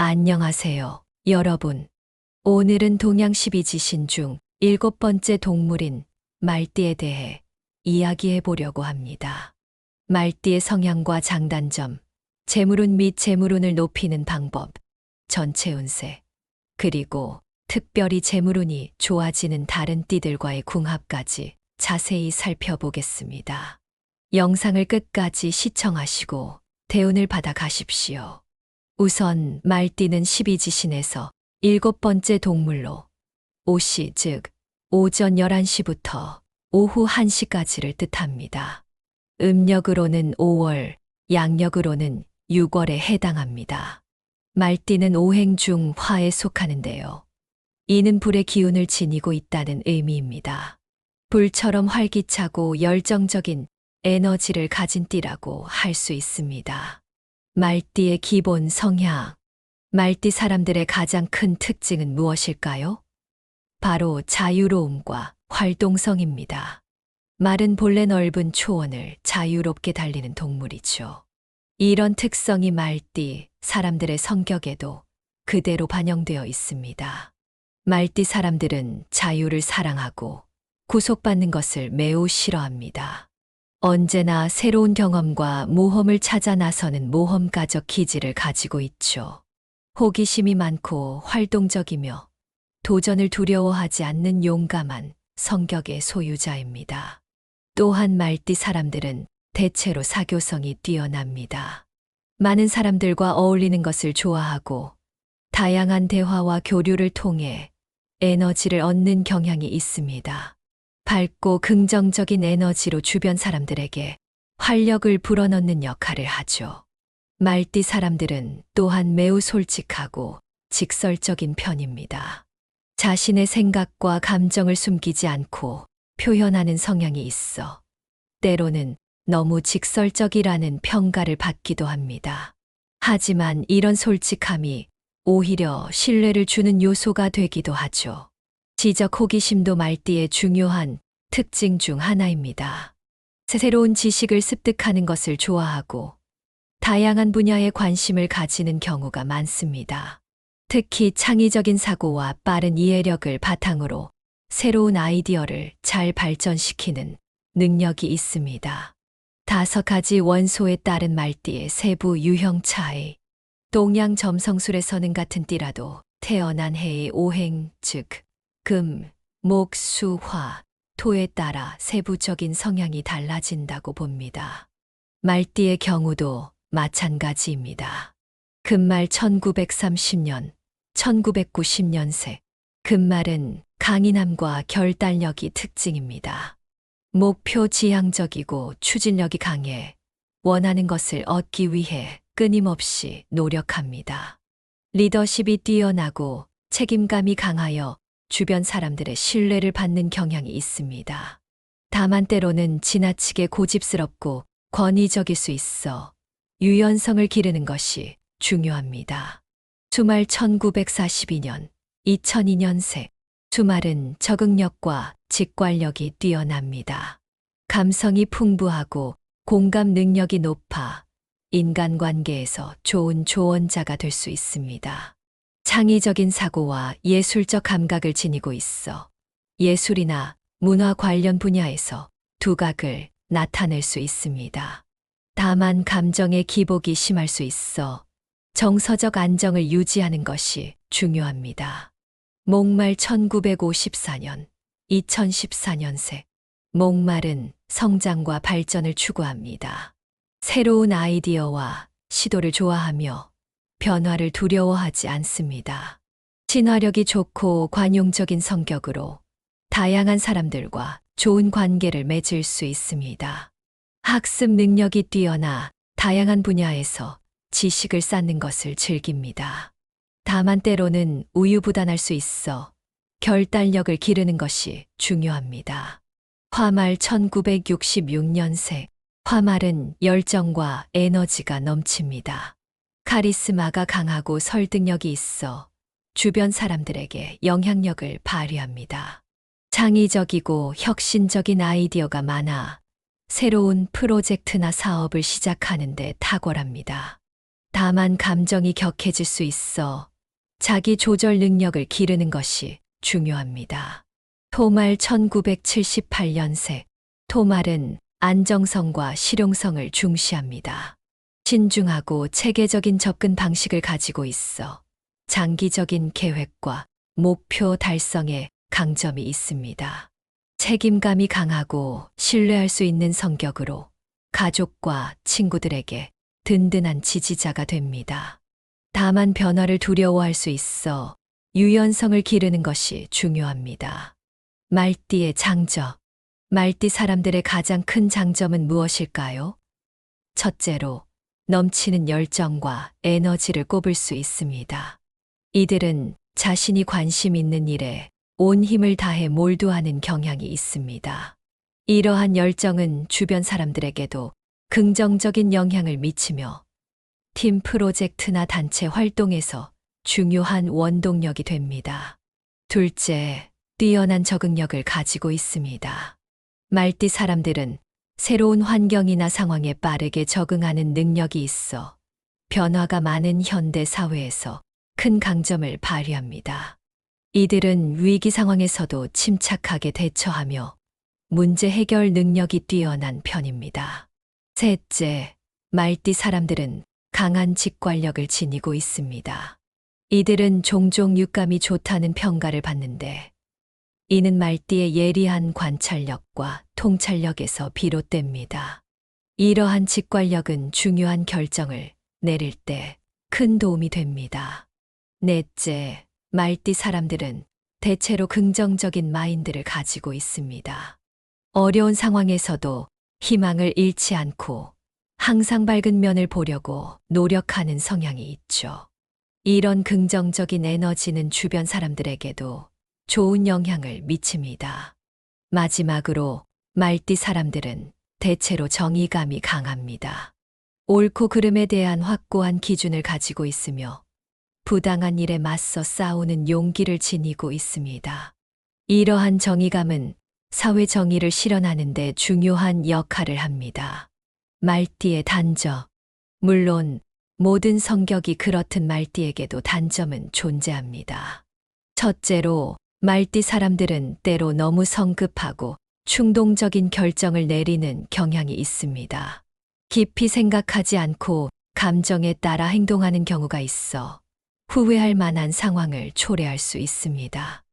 안녕하세요, 여러분. 오늘은 동양 12지신 중 7번째 동물인 말띠에 대해 이야기해 보려고 합니다. 말띠의 성향과 장단점, 재물운 및 재물운을 높이는 방법, 전체 운세, 그리고 특별히 재물운이 좋아지는 다른 띠들과의 궁합까지 자세히 살펴보겠습니다. 영상을 끝까지 시청하시고 대운을 받아 가십시오. 우선 말띠는 12지신에서 7번째 동물로 오시 즉 오전 11시부터 오후 1시까지를 뜻합니다. 음력으로는 5월, 양력으로는 6월에 해당합니다. 말띠는 오행 중 화에 속하는데요. 이는 불의 기운을 지니고 있다는 의미입니다. 불처럼 활기차고 열정적인 에너지를 가진 띠라고 할 수 있습니다. 말띠의 기본 성향. 말띠 사람들의 가장 큰 특징은 무엇일까요? 바로 자유로움과 활동성입니다. 말은 본래 넓은 초원을 자유롭게 달리는 동물이죠. 이런 특성이 말띠 사람들의 성격에도 그대로 반영되어 있습니다. 말띠 사람들은 자유를 사랑하고 구속받는 것을 매우 싫어합니다. 언제나 새로운 경험과 모험을 찾아 나서는 모험가적 기질을 가지고 있죠. 호기심이 많고 활동적이며 도전을 두려워하지 않는 용감한 성격의 소유자입니다. 또한 말띠 사람들은 대체로 사교성이 뛰어납니다. 많은 사람들과 어울리는 것을 좋아하고 다양한 대화와 교류를 통해 에너지를 얻는 경향이 있습니다. 밝고 긍정적인 에너지로 주변 사람들에게 활력을 불어넣는 역할을 하죠. 말띠 사람들은 또한 매우 솔직하고 직설적인 편입니다. 자신의 생각과 감정을 숨기지 않고 표현하는 성향이 있어 때로는 너무 직설적이라는 평가를 받기도 합니다. 하지만 이런 솔직함이 오히려 신뢰를 주는 요소가 되기도 하죠. 지적 호기심도 말띠의 중요한 특징 중 하나입니다. 새로운 지식을 습득하는 것을 좋아하고 다양한 분야에 관심을 가지는 경우가 많습니다. 특히 창의적인 사고와 빠른 이해력을 바탕으로 새로운 아이디어를 잘 발전시키는 능력이 있습니다. 5가지 원소에 따른 말띠의 세부 유형 차이. 동양 점성술의 서는 같은 띠라도 태어난 해의 오행 즉 금, 목, 수, 화, 토에 따라 세부적인 성향이 달라진다고 봅니다. 말띠의 경우도 마찬가지입니다. 금말 1930년, 1990년생. 금말은 강인함과 결단력이 특징입니다. 목표 지향적이고 추진력이 강해 원하는 것을 얻기 위해 끊임없이 노력합니다. 리더십이 뛰어나고 책임감이 강하여 주변 사람들의 신뢰를 받는 경향이 있습니다. 다만 때로는 지나치게 고집스럽고 권위적일 수 있어 유연성을 기르는 것이 중요합니다. 수말 1942년, 2002년생. 수말은 적응력과 직관력이 뛰어납니다. 감성이 풍부하고 공감 능력이 높아 인간관계에서 좋은 조언자가 될 수 있습니다. 창의적인 사고와 예술적 감각을 지니고 있어 예술이나 문화 관련 분야에서 두각을 나타낼 수 있습니다. 다만 감정의 기복이 심할 수 있어 정서적 안정을 유지하는 것이 중요합니다. 목말 1954년, 2014년생. 목말은 성장과 발전을 추구합니다. 새로운 아이디어와 시도를 좋아하며 변화를 두려워하지 않습니다. 친화력이 좋고 관용적인 성격으로 다양한 사람들과 좋은 관계를 맺을 수 있습니다. 학습 능력이 뛰어나 다양한 분야에서 지식을 쌓는 것을 즐깁니다. 다만 때로는 우유부단할 수 있어 결단력을 기르는 것이 중요합니다. 화말 1966년생. 화말은 열정과 에너지가 넘칩니다. 카리스마가 강하고 설득력이 있어 주변 사람들에게 영향력을 발휘합니다. 창의적이고 혁신적인 아이디어가 많아 새로운 프로젝트나 사업을 시작하는 데 탁월합니다. 다만 감정이 격해질 수 있어 자기 조절 능력을 기르는 것이 중요합니다. 토말 1978년생. 토말은 안정성과 실용성을 중시합니다. 신중하고 체계적인 접근 방식을 가지고 있어 장기적인 계획과 목표 달성에 강점이 있습니다. 책임감이 강하고 신뢰할 수 있는 성격으로 가족과 친구들에게 든든한 지지자가 됩니다. 다만 변화를 두려워할 수 있어 유연성을 기르는 것이 중요합니다. 말띠의 장점. 말띠 사람들의 가장 큰 장점은 무엇일까요? 첫째로, 넘치는 열정과 에너지를 꼽을 수 있습니다. 이들은 자신이 관심 있는 일에 온 힘을 다해 몰두하는 경향이 있습니다. 이러한 열정은 주변 사람들에게도 긍정적인 영향을 미치며 팀 프로젝트나 단체 활동에서 중요한 원동력이 됩니다. 둘째, 뛰어난 적응력을 가지고 있습니다. 말띠 사람들은 새로운 환경이나 상황에 빠르게 적응하는 능력이 있어 변화가 많은 현대 사회에서 큰 강점을 발휘합니다. 이들은 위기 상황에서도 침착하게 대처하며 문제 해결 능력이 뛰어난 편입니다. 셋째, 말띠 사람들은 강한 직관력을 지니고 있습니다. 이들은 종종 육감이 좋다는 평가를 받는데 이는 말띠의 예리한 관찰력과 통찰력에서 비롯됩니다. 이러한 직관력은 중요한 결정을 내릴 때 큰 도움이 됩니다. 넷째, 말띠 사람들은 대체로 긍정적인 마인드를 가지고 있습니다. 어려운 상황에서도 희망을 잃지 않고 항상 밝은 면을 보려고 노력하는 성향이 있죠. 이런 긍정적인 에너지는 주변 사람들에게도 좋은 영향을 미칩니다. 마지막으로 말띠 사람들은 대체로 정의감이 강합니다. 옳고 그름에 대한 확고한 기준을 가지고 있으며 부당한 일에 맞서 싸우는 용기를 지니고 있습니다. 이러한 정의감은 사회 정의를 실현하는 데 중요한 역할을 합니다. 말띠의 단점. 물론 모든 성격이 그렇듯 말띠에게도 단점은 존재합니다. 첫째로, 말띠 사람들은 때로 너무 성급하고 충동적인 결정을 내리는 경향이 있습니다. 깊이 생각하지 않고 감정에 따라 행동하는 경우가 있어 후회할 만한 상황을 초래할 수 있습니다.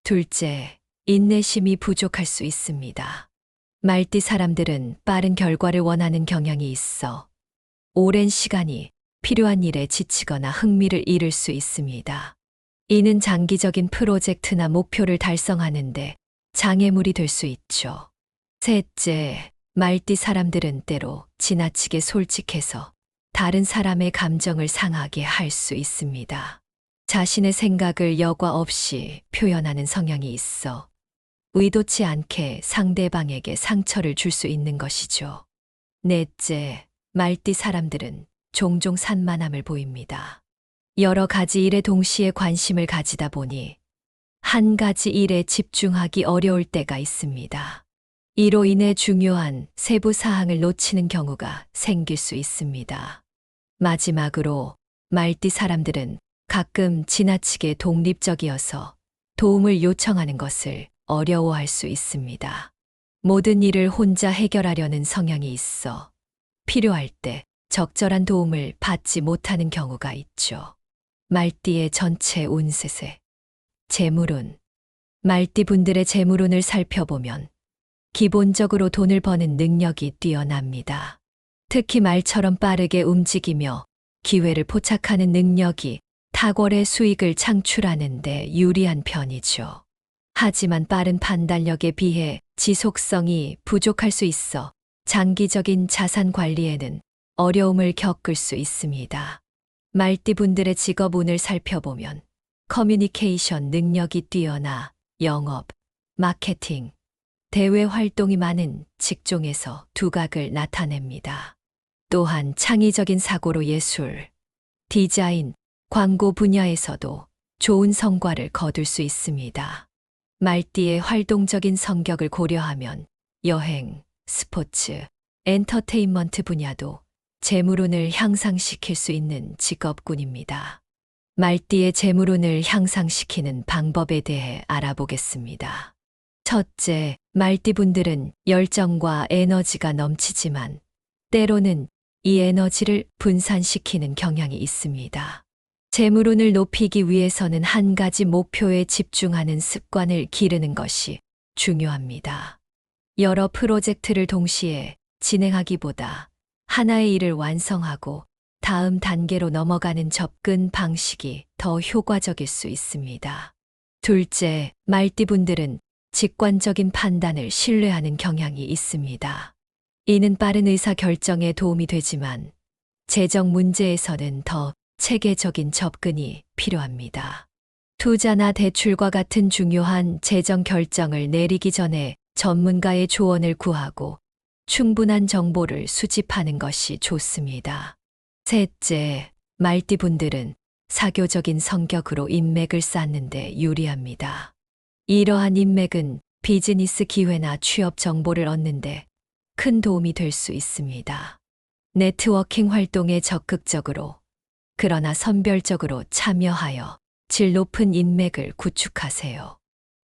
둘째, 인내심이 부족할 수 있습니다. 말띠 사람들은 빠른 결과를 원하는 경향이 있어 오랜 시간이 필요한 일에 지치거나 흥미를 잃을 수 있습니다. 이는 장기적인 프로젝트나 목표를 달성하는데 장애물이 될 수 있죠. 셋째, 말띠 사람들은 때로 지나치게 솔직해서 다른 사람의 감정을 상하게 할 수 있습니다. 자신의 생각을 여과 없이 표현하는 성향이 있어 의도치 않게 상대방에게 상처를 줄 수 있는 것이죠. 넷째, 말띠 사람들은 종종 산만함을 보입니다. 여러 가지 일에 동시에 관심을 가지다 보니 한 가지 일에 집중하기 어려울 때가 있습니다. 이로 인해 중요한 세부 사항을 놓치는 경우가 생길 수 있습니다. 마지막으로 말띠 사람들은 가끔 지나치게 독립적이어서 도움을 요청하는 것을 어려워할 수 있습니다. 모든 일을 혼자 해결하려는 성향이 있어 필요할 때 적절한 도움을 받지 못하는 경우가 있죠. 말띠의 전체 운세. 재물운. 말띠 분들의 재물운을 살펴보면 기본적으로 돈을 버는 능력이 뛰어납니다. 특히 말처럼 빠르게 움직이며 기회를 포착하는 능력이 탁월의 수익을 창출하는 데 유리한 편이죠. 하지만 빠른 판단력에 비해 지속성이 부족할 수 있어 장기적인 자산 관리에는 어려움을 겪을 수 있습니다. 말띠 분들의 직업운을 살펴보면 커뮤니케이션 능력이 뛰어나 영업, 마케팅, 대외 활동이 많은 직종에서 두각을 나타냅니다. 또한 창의적인 사고로 예술, 디자인, 광고 분야에서도 좋은 성과를 거둘 수 있습니다. 말띠의 활동적인 성격을 고려하면 여행, 스포츠, 엔터테인먼트 분야도 재물운을 향상시킬 수 있는 직업군입니다. 말띠의 재물운을 향상시키는 방법에 대해 알아보겠습니다. 첫째, 말띠분들은 열정과 에너지가 넘치지만 때로는 이 에너지를 분산시키는 경향이 있습니다. 재물운을 높이기 위해서는 한 가지 목표에 집중하는 습관을 기르는 것이 중요합니다. 여러 프로젝트를 동시에 진행하기보다 하나의 일을 완성하고 다음 단계로 넘어가는 접근 방식이 더 효과적일 수 있습니다. 둘째, 말띠분들은 직관적인 판단을 신뢰하는 경향이 있습니다. 이는 빠른 의사 결정에 도움이 되지만 재정 문제에서는 더 체계적인 접근이 필요합니다. 투자나 대출과 같은 중요한 재정 결정을 내리기 전에 전문가의 조언을 구하고 충분한 정보를 수집하는 것이 좋습니다. 셋째, 말띠분들은 사교적인 성격으로 인맥을 쌓는데 유리합니다. 이러한 인맥은 비즈니스 기회나 취업 정보를 얻는데 큰 도움이 될 수 있습니다. 네트워킹 활동에 적극적으로, 그러나 선별적으로 참여하여 질 높은 인맥을 구축하세요.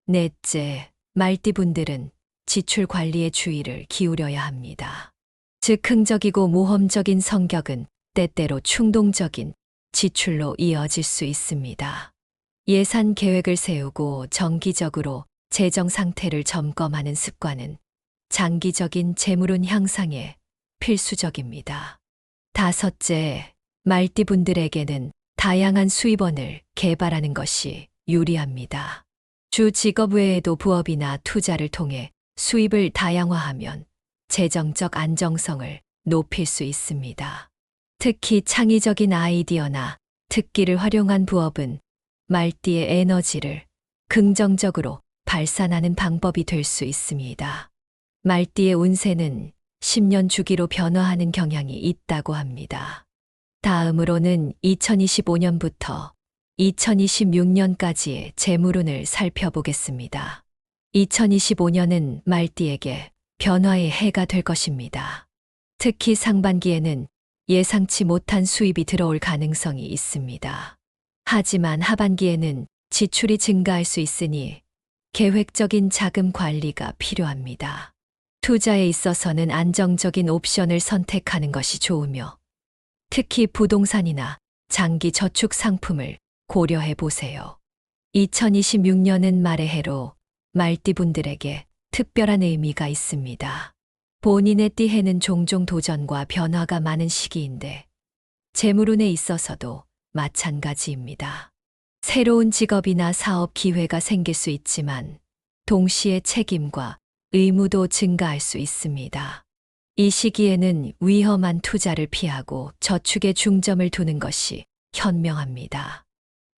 넷째, 말띠분들은 지출 관리에 주의를 기울여야 합니다. 즉흥적이고 모험적인 성격은 때때로 충동적인 지출로 이어질 수 있습니다. 예산 계획을 세우고 정기적으로 재정 상태를 점검하는 습관은 장기적인 재물운 향상에 필수적입니다. 다섯째, 말띠분들에게는 다양한 수입원을 개발하는 것이 유리합니다. 주 직업 외에도 부업이나 투자를 통해 수입을 다양화하면 재정적 안정성을 높일 수 있습니다. 특히 창의적인 아이디어나 특기를 활용한 부업은 말띠의 에너지를 긍정적으로 발산하는 방법이 될 수 있습니다. 말띠의 운세는 10년 주기로 변화하는 경향이 있다고 합니다. 다음으로는 2025년부터 2026년까지의 재물운을 살펴보겠습니다. 2025년은 말띠에게 변화의 해가 될 것입니다. 특히 상반기에는 예상치 못한 수입이 들어올 가능성이 있습니다. 하지만 하반기에는 지출이 증가할 수 있으니 계획적인 자금 관리가 필요합니다. 투자에 있어서는 안정적인 옵션을 선택하는 것이 좋으며 특히 부동산이나 장기 저축 상품을 고려해 보세요. 2026년은 말의 해로 말띠분들에게 특별한 의미가 있습니다. 본인의 띠해는 종종 도전과 변화가 많은 시기인데 재물운에 있어서도 마찬가지입니다. 새로운 직업이나 사업 기회가 생길 수 있지만 동시에 책임과 의무도 증가할 수 있습니다. 이 시기에는 위험한 투자를 피하고 저축에 중점을 두는 것이 현명합니다.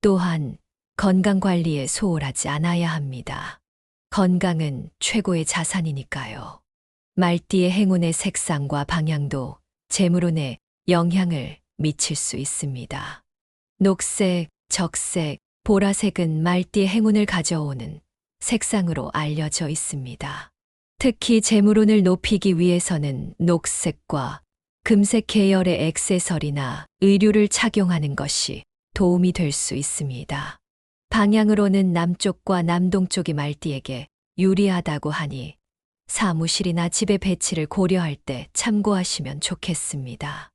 또한 건강 관리에 소홀하지 않아야 합니다. 건강은 최고의 자산이니까요. 말띠의 행운의 색상과 방향도 재물운에 영향을 미칠 수 있습니다. 녹색, 적색, 보라색은 말띠의 행운을 가져오는 색상으로 알려져 있습니다. 특히 재물운을 높이기 위해서는 녹색과 금색 계열의 액세서리나 의류를 착용하는 것이 도움이 될 수 있습니다. 방향으로는 남쪽과 남동쪽이 말띠에게 유리하다고 하니 사무실이나 집의 배치를 고려할 때 참고하시면 좋겠습니다.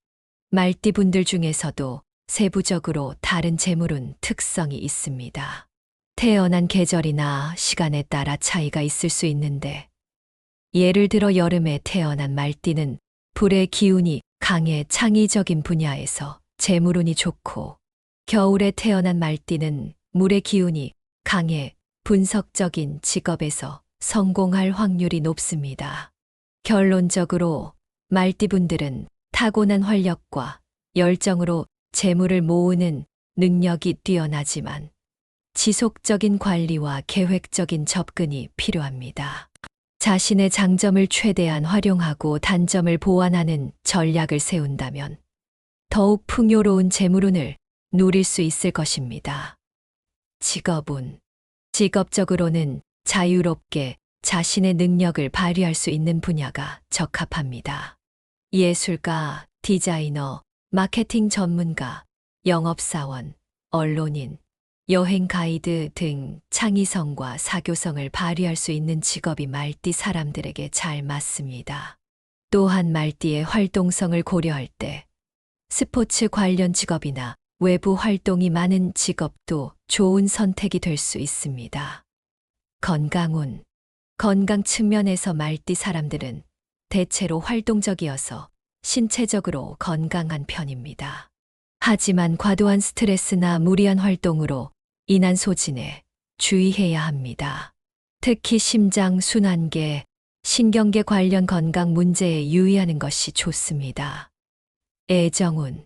말띠분들 중에서도 세부적으로 다른 재물운 특성이 있습니다. 태어난 계절이나 시간에 따라 차이가 있을 수 있는데 예를 들어 여름에 태어난 말띠는 불의 기운이 강해 창의적인 분야에서 재물운이 좋고 겨울에 태어난 말띠는 물의 기운이 강해 분석적인 직업에서 성공할 확률이 높습니다. 결론적으로 말띠분들은 타고난 활력과 열정으로 재물을 모으는 능력이 뛰어나지만 지속적인 관리와 계획적인 접근이 필요합니다. 자신의 장점을 최대한 활용하고 단점을 보완하는 전략을 세운다면 더욱 풍요로운 재물운을 누릴 수 있을 것입니다. 직업운. 직업적으로는 자유롭게 자신의 능력을 발휘할 수 있는 분야가 적합합니다. 예술가, 디자이너, 마케팅 전문가, 영업사원, 언론인, 여행 가이드 등 창의성과 사교성을 발휘할 수 있는 직업이 말띠 사람들에게 잘 맞습니다. 또한 말띠의 활동성을 고려할 때 스포츠 관련 직업이나 외부 활동이 많은 직업도 좋은 선택이 될 수 있습니다. 건강운. 건강 측면에서 말띠 사람들은 대체로 활동적이어서 신체적으로 건강한 편입니다. 하지만 과도한 스트레스나 무리한 활동으로 인한 소진에 주의해야 합니다. 특히 심장, 순환계, 신경계 관련 건강 문제에 유의하는 것이 좋습니다. 애정운.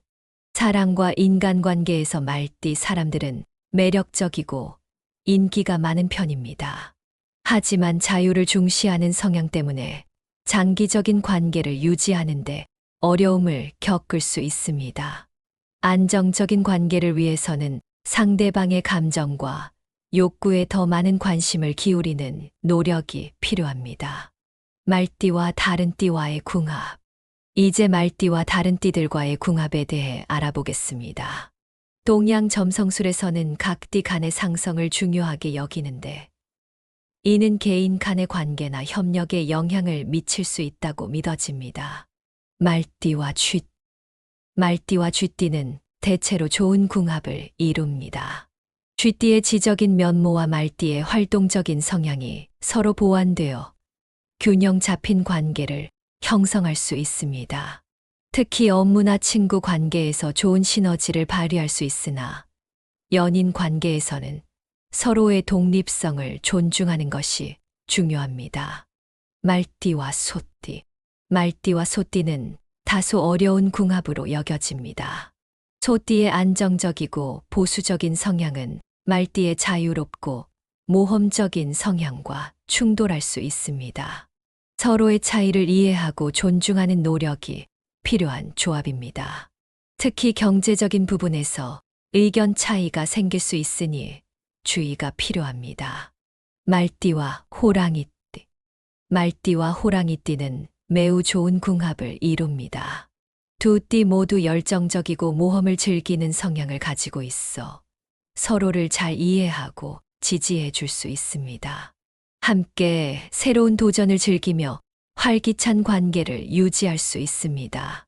사랑과 인간관계에서 말띠 사람들은 매력적이고 인기가 많은 편입니다. 하지만 자유를 중시하는 성향 때문에 장기적인 관계를 유지하는데 어려움을 겪을 수 있습니다. 안정적인 관계를 위해서는 상대방의 감정과 욕구에 더 많은 관심을 기울이는 노력이 필요합니다. 말띠와 다른 띠와의 궁합. 이제 말띠와 다른 띠들과의 궁합에 대해 알아보겠습니다. 동양 점성술에서는 각 띠 간의 상성을 중요하게 여기는데 이는 개인 간의 관계나 협력에 영향을 미칠 수 있다고 믿어집니다. 말띠와 쥐. 말띠와 쥐띠는 대체로 좋은 궁합을 이룹니다. 쥐띠의 지적인 면모와 말띠의 활동적인 성향이 서로 보완되어 균형 잡힌 관계를 형성할 수 있습니다. 특히 업무나 친구 관계에서 좋은 시너지를 발휘할 수 있으나 연인 관계에서는 서로의 독립성을 존중하는 것이 중요합니다. 말띠와 소띠. 말띠와 소띠는 다소 어려운 궁합으로 여겨집니다. 소띠의 안정적이고 보수적인 성향은 말띠의 자유롭고 모험적인 성향과 충돌할 수 있습니다. 서로의 차이를 이해하고 존중하는 노력이 필요한 조합입니다. 특히 경제적인 부분에서 의견 차이가 생길 수 있으니 주의가 필요합니다. 말띠와 호랑이띠. 말띠와 호랑이띠는 매우 좋은 궁합을 이룹니다. 두 띠 모두 열정적이고 모험을 즐기는 성향을 가지고 있어 서로를 잘 이해하고 지지해 줄 수 있습니다. 함께 새로운 도전을 즐기며 활기찬 관계를 유지할 수 있습니다.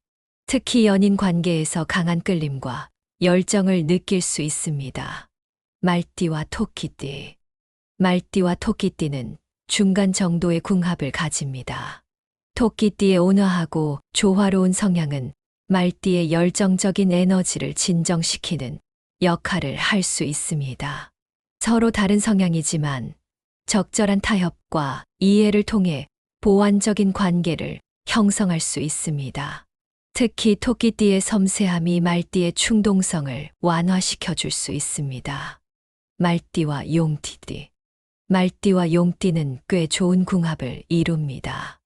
특히 연인 관계에서 강한 끌림과 열정을 느낄 수 있습니다. 말띠와 토끼띠. 말띠와 토끼띠는 중간 정도의 궁합을 가집니다. 토끼띠의 온화하고 조화로운 성향은 말띠의 열정적인 에너지를 진정시키는 역할을 할 수 있습니다. 서로 다른 성향이지만 적절한 타협과 이해를 통해 보완적인 관계를 형성할 수 있습니다. 특히 토끼띠의 섬세함이 말띠의 충동성을 완화시켜 줄 수 있습니다. 말띠와 용띠. 말띠와 용띠는 꽤 좋은 궁합을 이룹니다.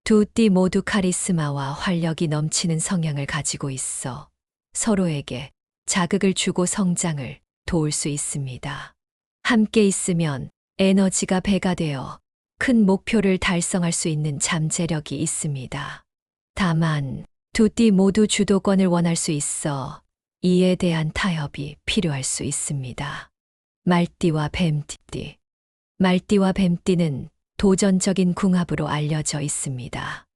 두 띠 모두 카리스마와 활력이 넘치는 성향을 가지고 있어 서로에게 자극을 주고 성장을 도울 수 있습니다. 함께 있으면 에너지가 배가 되어 큰 목표를 달성할 수 있는 잠재력이 있습니다. 다만 두 띠 모두 주도권을 원할 수 있어 이에 대한 타협이 필요할 수 있습니다. 말띠와 뱀띠. 말띠와 뱀띠는 도전적인 궁합으로 알려져 있습니다.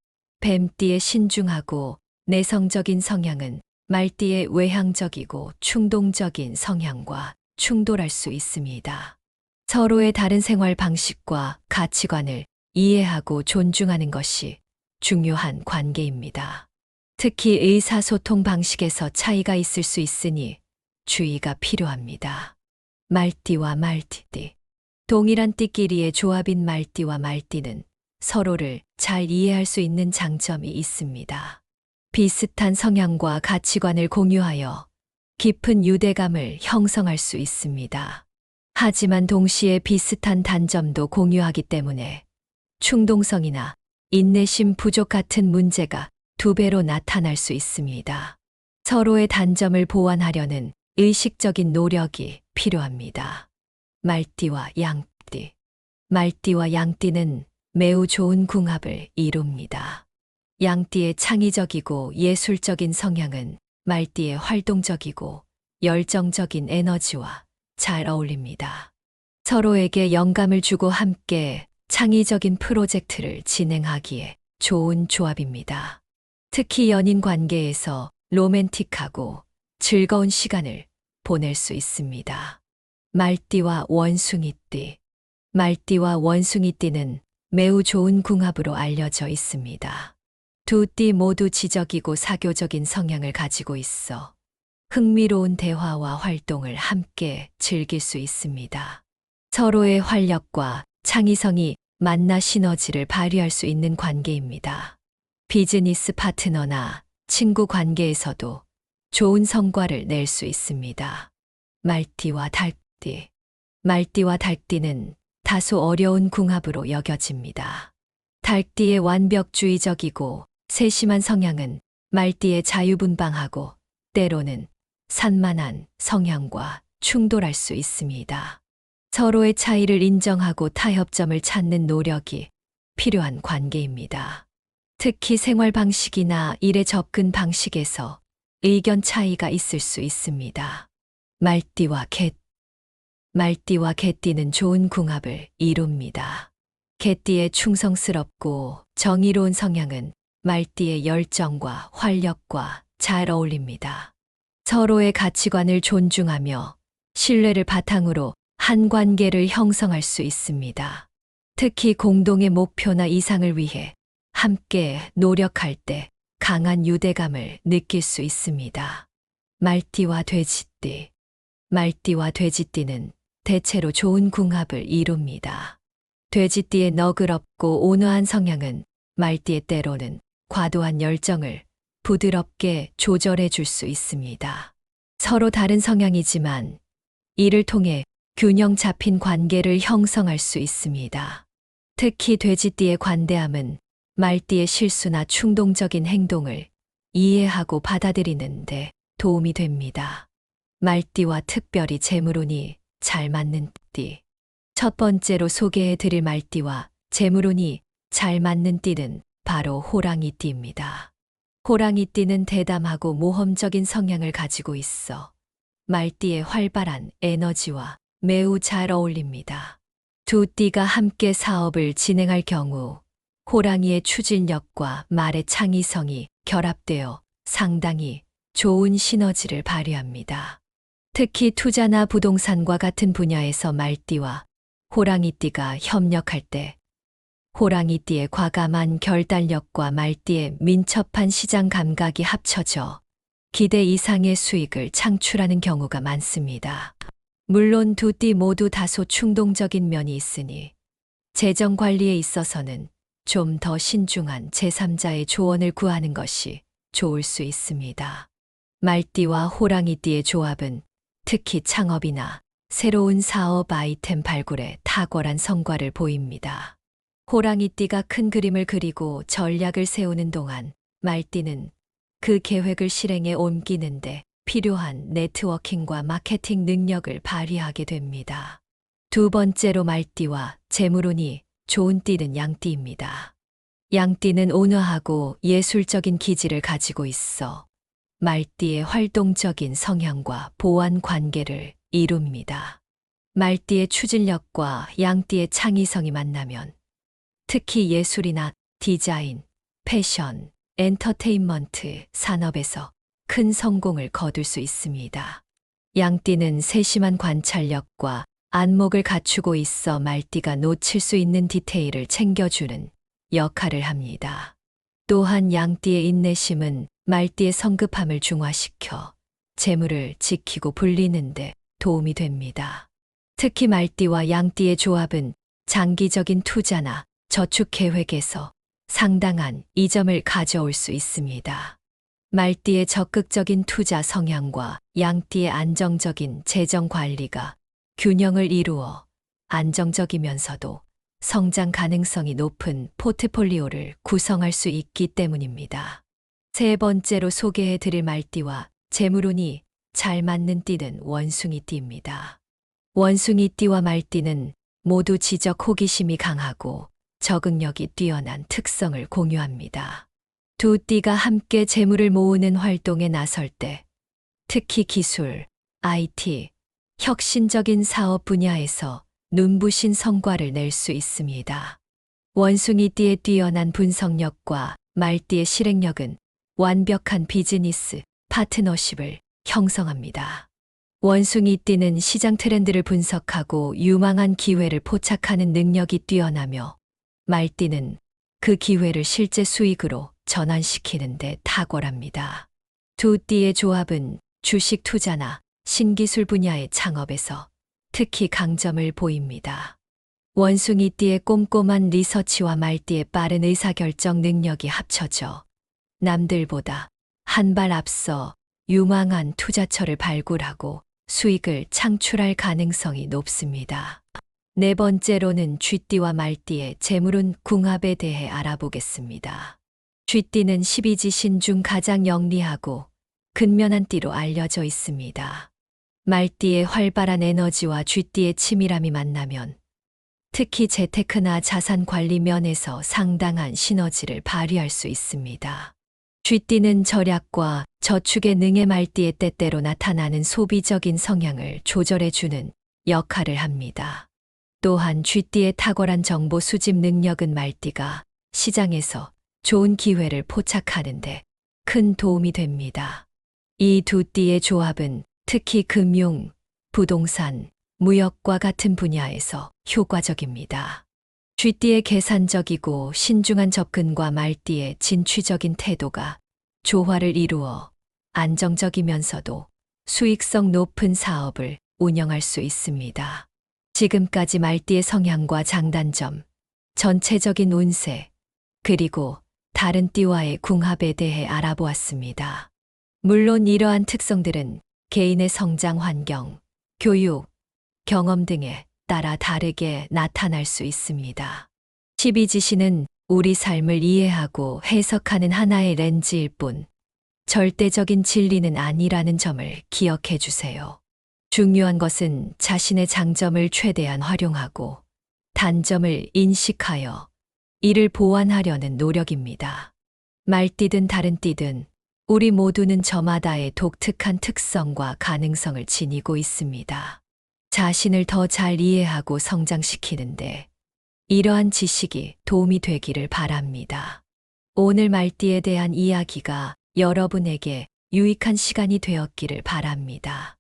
뱀띠의 신중하고 내성적인 성향은 말띠의 외향적이고 충동적인 성향과 충돌할 수 있습니다. 서로의 다른 생활 방식과 가치관을 이해하고 존중하는 것이 중요한 관계입니다. 특히 의사소통 방식에서 차이가 있을 수 있으니 주의가 필요합니다. 말띠와 말띠. 동일한 띠끼리의 조합인 말띠와 말띠는 서로를 잘 이해할 수 있는 장점이 있습니다. 비슷한 성향과 가치관을 공유하여 깊은 유대감을 형성할 수 있습니다. 하지만 동시에 비슷한 단점도 공유하기 때문에 충동성이나 인내심 부족 같은 문제가 두 배로 나타날 수 있습니다. 서로의 단점을 보완하려는 의식적인 노력이 필요합니다. 말띠와 양띠. 말띠와 양띠는 매우 좋은 궁합을 이룹니다. 양띠의 창의적이고 예술적인 성향은 말띠의 활동적이고 열정적인 에너지와 잘 어울립니다. 서로에게 영감을 주고 함께 창의적인 프로젝트를 진행하기에 좋은 조합입니다. 특히 연인 관계에서 로맨틱하고 즐거운 시간을 보낼 수 있습니다. 말띠와 원숭이띠. 말띠와 원숭이띠는 매우 좋은 궁합으로 알려져 있습니다. 두 띠 모두 지적이고 사교적인 성향을 가지고 있어 흥미로운 대화와 활동을 함께 즐길 수 있습니다. 서로의 활력과 창의성이 만나 시너지를 발휘할 수 있는 관계입니다. 비즈니스 파트너나 친구 관계에서도 좋은 성과를 낼 수 있습니다. 말띠와 닭띠. 말띠와 닭띠는 다소 어려운 궁합으로 여겨집니다. 닭띠의 완벽주의적이고 세심한 성향은 말띠의 자유분방하고 때로는 산만한 성향과 충돌할 수 있습니다. 서로의 차이를 인정하고 타협점을 찾는 노력이 필요한 관계입니다. 특히 생활 방식이나 일의 접근 방식에서 의견 차이가 있을 수 있습니다. 말띠와 개. 말띠와 개띠는 좋은 궁합을 이룹니다. 개띠의 충성스럽고 정의로운 성향은 말띠의 열정과 활력과 잘 어울립니다. 서로의 가치관을 존중하며 신뢰를 바탕으로 한 관계를 형성할 수 있습니다. 특히 공동의 목표나 이상을 위해 함께 노력할 때 강한 유대감을 느낄 수 있습니다. 말띠와 돼지띠. 말띠와 돼지띠는 대체로 좋은 궁합을 이룹니다. 돼지띠의 너그럽고 온화한 성향은 말띠의 때로는 과도한 열정을 부드럽게 조절해 줄 수 있습니다. 서로 다른 성향이지만 이를 통해 균형 잡힌 관계를 형성할 수 있습니다. 특히 돼지띠의 관대함은 말띠의 실수나 충동적인 행동을 이해하고 받아들이는데 도움이 됩니다. 말띠와 특별히 재물운이 잘 맞는 띠. 첫 번째로 소개해 드릴 말띠와 재물운이 잘 맞는 띠는 바로 호랑이띠입니다. 호랑이띠는 대담하고 모험적인 성향을 가지고 있어 말띠의 활발한 에너지와 매우 잘 어울립니다. 두 띠가 함께 사업을 진행할 경우 호랑이의 추진력과 말의 창의성이 결합되어 상당히 좋은 시너지를 발휘합니다. 특히 투자나 부동산과 같은 분야에서 말띠와 호랑이띠가 협력할 때 호랑이띠의 과감한 결단력과 말띠의 민첩한 시장 감각이 합쳐져 기대 이상의 수익을 창출하는 경우가 많습니다. 물론 두 띠 모두 다소 충동적인 면이 있으니 재정 관리에 있어서는 좀 더 신중한 제3자의 조언을 구하는 것이 좋을 수 있습니다. 말띠와 호랑이띠의 조합은 특히 창업이나 새로운 사업 아이템 발굴에 탁월한 성과를 보입니다. 호랑이띠가 큰 그림을 그리고 전략을 세우는 동안 말띠는 그 계획을 실행에 옮기는데 필요한 네트워킹과 마케팅 능력을 발휘하게 됩니다. 두 번째로 말띠와 재물운이 좋은 띠는 양띠입니다. 양띠는 온화하고 예술적인 기질을 가지고 있어 말띠의 활동적인 성향과 보완 관계를 이룹니다. 말띠의 추진력과 양띠의 창의성이 만나면 특히 예술이나 디자인, 패션, 엔터테인먼트 산업에서 큰 성공을 거둘 수 있습니다. 양띠는 세심한 관찰력과 안목을 갖추고 있어 말띠가 놓칠 수 있는 디테일을 챙겨주는 역할을 합니다. 또한 양띠의 인내심은 말띠의 성급함을 중화시켜 재물을 지키고 불리는데 도움이 됩니다. 특히 말띠와 양띠의 조합은 장기적인 투자나 저축 계획에서 상당한 이점을 가져올 수 있습니다. 말띠의 적극적인 투자 성향과 양띠의 안정적인 재정 관리가 균형을 이루어 안정적이면서도 성장 가능성이 높은 포트폴리오를 구성할 수 있기 때문입니다. 세 번째로 소개해 드릴 말띠와 재물운이 잘 맞는 띠는 원숭이띠입니다. 원숭이띠와 말띠는 모두 지적 호기심이 강하고 적응력이 뛰어난 특성을 공유합니다. 두 띠가 함께 재물을 모으는 활동에 나설 때, 특히 기술, IT, 혁신적인 사업 분야에서 눈부신 성과를 낼 수 있습니다. 원숭이띠의 뛰어난 분석력과 말띠의 실행력은 완벽한 비즈니스 파트너십을 형성합니다. 원숭이띠는 시장 트렌드를 분석하고 유망한 기회를 포착하는 능력이 뛰어나며, 말띠는 그 기회를 실제 수익으로 전환시키는 데 탁월합니다. 두 띠의 조합은 주식 투자나 신기술 분야의 창업에서 특히 강점을 보입니다. 원숭이띠의 꼼꼼한 리서치와 말띠의 빠른 의사결정 능력이 합쳐져 남들보다 한 발 앞서 유망한 투자처를 발굴하고 수익을 창출할 가능성이 높습니다. 네 번째로는 쥐띠와 말띠의 재물운 궁합에 대해 알아보겠습니다. 쥐띠는 12지신 중 가장 영리하고 근면한 띠로 알려져 있습니다. 말띠의 활발한 에너지와 쥐띠의 치밀함이 만나면 특히 재테크나 자산 관리 면에서 상당한 시너지를 발휘할 수 있습니다. 쥐띠는 절약과 저축에 능해 말띠의 때때로 나타나는 소비적인 성향을 조절해주는 역할을 합니다. 또한 쥐띠의 탁월한 정보 수집 능력은 말띠가 시장에서 좋은 기회를 포착하는데 큰 도움이 됩니다. 이 두 띠의 조합은 특히 금융, 부동산, 무역과 같은 분야에서 효과적입니다. 쥐띠의 계산적이고 신중한 접근과 말띠의 진취적인 태도가 조화를 이루어 안정적이면서도 수익성 높은 사업을 운영할 수 있습니다. 지금까지 말띠의 성향과 장단점, 전체적인 운세, 그리고 다른 띠와의 궁합에 대해 알아보았습니다. 물론 이러한 특성들은 개인의 성장 환경, 교육, 경험 등에 따라 다르게 나타날 수 있습니다. 12지신은 우리 삶을 이해하고 해석하는 하나의 렌즈일 뿐, 절대적인 진리는 아니라는 점을 기억해 주세요. 중요한 것은 자신의 장점을 최대한 활용하고 단점을 인식하여 이를 보완하려는 노력입니다. 말띠든 다른 띠든 우리 모두는 저마다의 독특한 특성과 가능성을 지니고 있습니다. 자신을 더 잘 이해하고 성장시키는데 이러한 지식이 도움이 되기를 바랍니다. 오늘 말띠에 대한 이야기가 여러분에게 유익한 시간이 되었기를 바랍니다.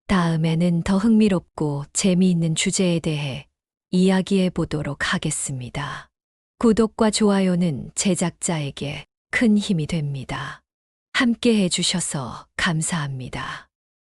다음에는 더 흥미롭고 재미있는 주제에 대해 이야기해 보도록 하겠습니다. 구독과 좋아요는 제작자에게 큰 힘이 됩니다. 함께 해주셔서 감사합니다.